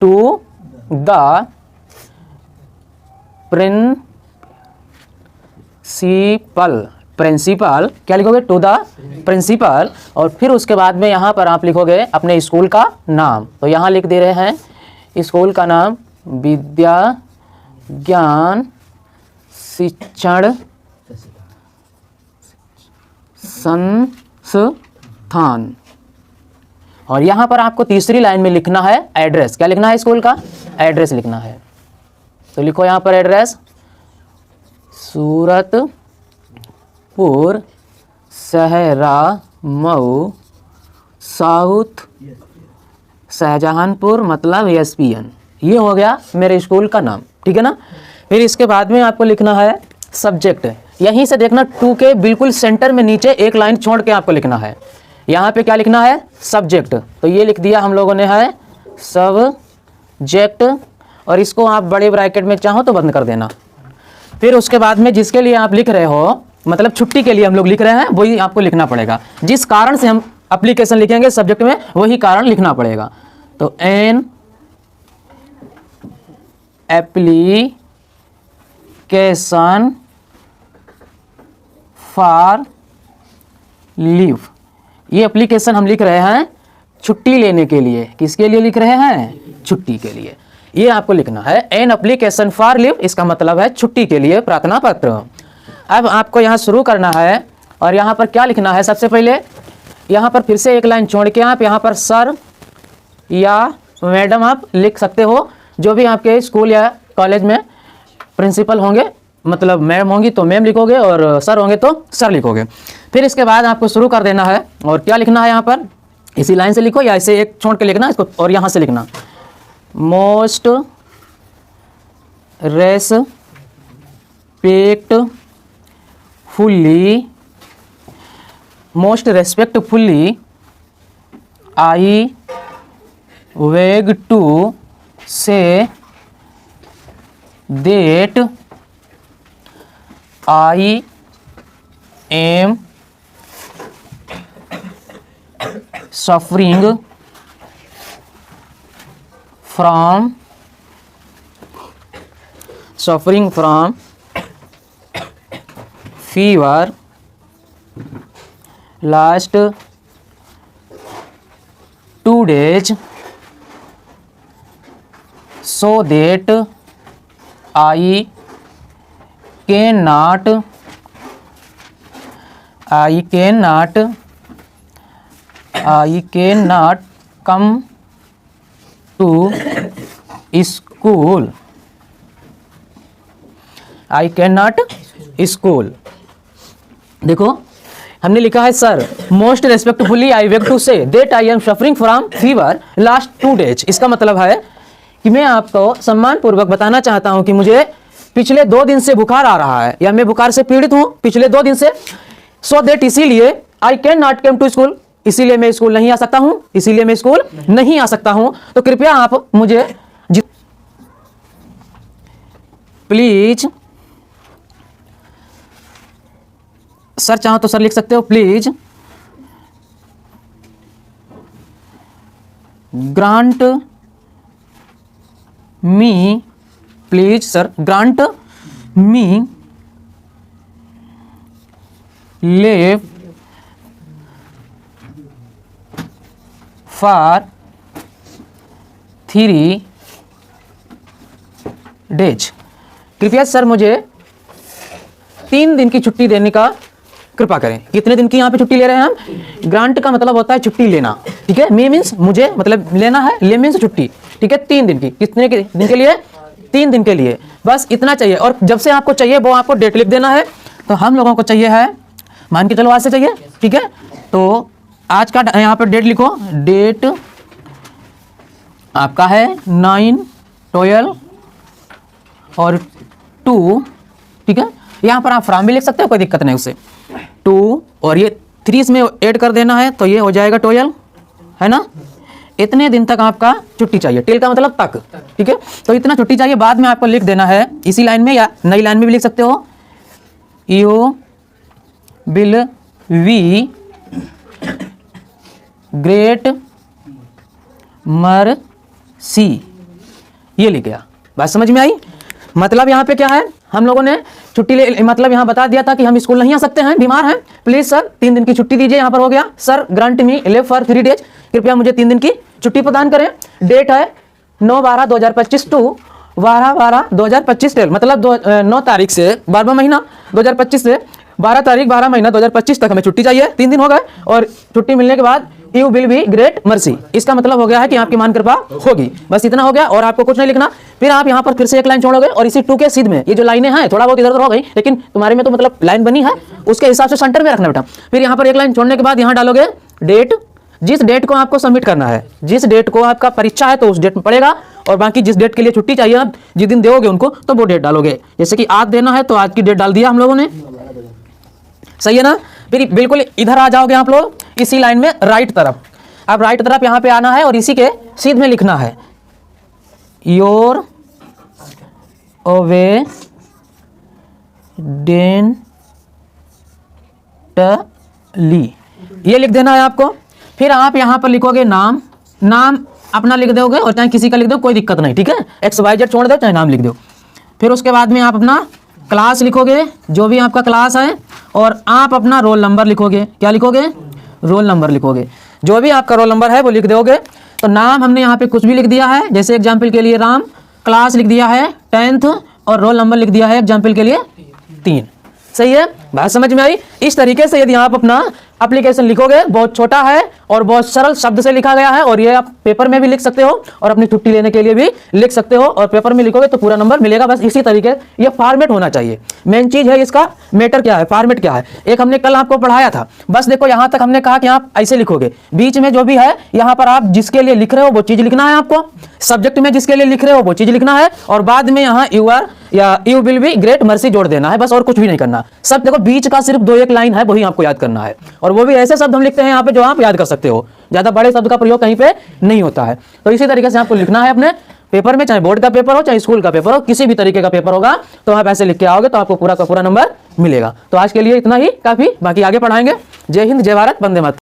To the principal, क्या लिखोगे? To the principal. और फिर उसके बाद में यहाँ पर आप लिखोगे अपने स्कूल का नाम। तो यहाँ लिख दे रहे हैं स्कूल का नाम विद्या ज्ञान शिक्षण संस्थान। और यहाँ पर आपको तीसरी लाइन में लिखना है एड्रेस। क्या लिखना है? स्कूल का एड्रेस लिखना है। तो लिखो यहाँ पर एड्रेस सूरतपुर सहरा मऊ साउथ शाहजहांपुर, मतलब SPN। ये हो गया मेरे स्कूल का नाम, ठीक है ना। फिर इसके बाद में आपको लिखना है सब्जेक्ट। यहीं से देखना 2 के बिल्कुल सेंटर में नीचे एक लाइन छोड़ के आपको लिखना है। यहाँ पे क्या लिखना है? सब्जेक्ट। तो ये लिख दिया हम लोगों ने है सब्जेक्ट, और इसको आप बड़े ब्रैकेट में चाहो तो बंद कर देना। फिर उसके बाद में जिसके लिए आप लिख रहे हो, मतलब छुट्टी के लिए हम लोग लिख रहे हैं, वही आपको लिखना पड़ेगा। जिस कारण से हम एप्लीकेशन लिखेंगे सब्जेक्ट में, वही कारण लिखना पड़ेगा। तो एन एप्लीकेशन फॉर लीव, ये एप्लीकेशन हम लिख रहे हैं छुट्टी लेने के लिए। किसके लिए लिख रहे हैं? छुट्टी के लिए। ये आपको लिखना है एन एप्लीकेशन फॉर लीव, इसका मतलब है छुट्टी के लिए प्रार्थना पत्र। अब आपको यहाँ शुरू करना है, और यहाँ पर क्या लिखना है? सबसे पहले यहाँ पर फिर से एक लाइन छोड़ के आप यहाँ पर सर या मैडम आप लिख सकते हो। जो भी आपके स्कूल या कॉलेज में प्रिंसिपल होंगे, मतलब मैम होंगी तो मैम लिखोगे, और सर होंगे तो सर लिखोगे। फिर इसके बाद आपको शुरू कर देना है, और क्या लिखना है यहाँ पर? इसी लाइन से लिखो या इसे एक छोड़ के लिखना इसको, और यहाँ से लिखना most respectfully I beg to से that I am suffering from fever last 2 days, so that I cannot come to school. I cannot school। देखो हमने लिखा है sir most respectfully I beg to say that I am suffering from fever last 2 days. इसका मतलब है कि मैं आपको सम्मान पूर्वक बताना चाहता हूं कि मुझे पिछले 2 दिन से बुखार आ रहा है, या मैं बुखार से पीड़ित हूं पिछले 2 दिन से। सो दैट, इसीलिए I can not come to school, इसीलिए मैं स्कूल नहीं आ सकता हूं, इसीलिए मैं स्कूल नहीं आ सकता हूं। तो कृपया आप मुझे प्लीज, सर चाहो तो सर लिख सकते हो, please grant me, please sir grant me leave for 3 days. कृपया सर मुझे 3 दिन की छुट्टी देने का कृपा करें। कितने दिन की यहाँ पे छुट्टी ले रहे हैं हम? ग्रांट का मतलब होता है छुट्टी लेना, ठीक है। मी मीन्स मुझे, मतलब लेना है, ले मीन्स छुट्टी, ठीक है। 3 दिन की, कितने के दिन के लिए? 3 दिन के लिए, बस इतना चाहिए। और जब से आपको चाहिए वो आपको डेट लिख देना है। तो हम लोगों को चाहिए है, मान के चलो आज से चाहिए, ठीक है। तो आज का यहाँ पर डेट लिखो, डेट आपका है 9, 12 और 2, ठीक है। यहाँ पर आप फ्रॉम भी लिख सकते हो, कोई दिक्कत नहीं उससे। 2 और ये 3 इसमें ऐड कर देना है, तो ये हो जाएगा 12, है ना। इतने दिन तक आपका छुट्टी चाहिए, टिल का मतलब तक, ठीक है। तो इतना छुट्टी चाहिए, बाद में आपको लिख देना है इसी लाइन में या नई लाइन में भी लिख सकते हो। You will be great mercy, ये लिख गया। बात समझ में आई? मतलब यहाँ पे क्या है, हम लोगों ने छुट्टी ले, मतलब यहाँ बता दिया था कि हम स्कूल नहीं आ सकते हैं, बीमार हैं, प्लीज सर 3 दिन की छुट्टी दीजिए। यहाँ पर हो गया sir grant me leave for 3 days, कृपया मुझे 3 दिन की छुट्टी प्रदान करें। डेट है 9/12/2025 टू 12/12/2025 मतलब 9 तारीख से 12वां महीना 2025 से 12 तारीख 12 महीना 2025 तक हमें छुट्टी चाहिए। 3 दिन हो गए और छुट्टी मिलने के बाद you will be great mercy, इसका मतलब हो गया है कि आपकी मान कृपा होगी। बस इतना हो गया और आपको कुछ नहीं लिखना। फिर आप यहाँ पर फिर से एक लाइन छोड़ोगे और इसी टू के सीध में ये जो लाइनें हैं थोड़ा बहुत इधर उधर हो गई, लेकिन तुम्हारे में तो मतलब लाइन बनी है उसके हिसाब से सेंटर में रखना बेटा। फिर यहाँ पर एक लाइन छोड़ने के बाद यहाँ डालोगे डेट, जिस डेट को आपको सबमिट करना है, जिस डेट को आपका परीक्षा है तो उस डेट में पड़ेगा, और बाकी जिस डेट के लिए छुट्टी चाहिए आप जिस दिन दोगे उनको तो वो डेट डालोगे। जैसे कि आज देना है तो आज की डेट डाल दिया हम लोगों ने, सही है ना। फिर बिल्कुल इधर आ जाओगे आप लोग इसी लाइन में राइट तरफ। अब राइट तरफ यहाँ पे आना है और इसी के सीध में लिखना है योर ओवेडेंटली, ये लिख देना है आपको। फिर आप यहाँ पर लिखोगे नाम, नाम अपना लिख दोगे और चाहे किसी का लिख दो, कोई दिक्कत नहीं, ठीक है। XYZ छोड़ दो चाहे नाम लिख दो। फिर उसके बाद में आप अपना क्लास लिखोगे, जो भी आपका क्लास है, और आप अपना रोल नंबर लिखोगे। क्या लिखोगे? रोल नंबर लिखोगे। जो भी आपका रोल नंबर है वो लिख दोगे। तो नाम हमने यहाँ पे कुछ भी लिख दिया है, जैसे एग्जाम्पल के लिए राम, क्लास लिख दिया है 10th और रोल नंबर लिख दिया है एग्जाम्पल के लिए 3। सही है, बात समझ में आई? इस तरीके से यदि आप अपना एप्लीकेशन लिखोगे, बहुत छोटा है और बहुत सरल शब्द से लिखा गया है, और ये आप पेपर में भी लिख सकते हो और अपनी छुट्टी लेने के लिए भी लिख सकते हो, और पेपर में लिखोगे तो पूरा नंबर मिलेगा। बस इसी तरीके ये फॉर्मेट होना चाहिए। मेन चीज है इसका मैटर क्या है, फॉर्मेट क्या है। एक हमने कल आपको पढ़ाया था, बस देखो यहाँ तक हमने कहा कि आप ऐसे लिखोगे, बीच में जो भी है यहाँ पर आप जिसके लिए लिख रहे हो वो चीज लिखना है आपको, सब्जेक्ट में जिसके लिए लिख रहे हो वो चीज लिखना है, और बाद में यहाँ यू आर या you will be great mercy जोड़ देना है, बस और कुछ भी नहीं करना। सब देखो बीच का सिर्फ 2-1 लाइन है, वही आपको याद करना है, और वो भी ऐसे शब्द हम लिखते हैं यहाँ पे जो आप याद कर सकते हो, ज्यादा बड़े शब्द का प्रयोग कहीं पे नहीं होता है। तो इसी तरीके से आपको लिखना है अपने पेपर में, चाहे बोर्ड का पेपर हो चाहे स्कूल का पेपर हो, किसी भी तरीके का पेपर होगा तो आप ऐसे लिख के आओगे तो आपको पूरा का पूरा नंबर मिलेगा। तो आज के लिए इतना ही काफी, बाकी आगे पढ़ाएंगे। जय हिंद, जय भारत, वंदे मातरम।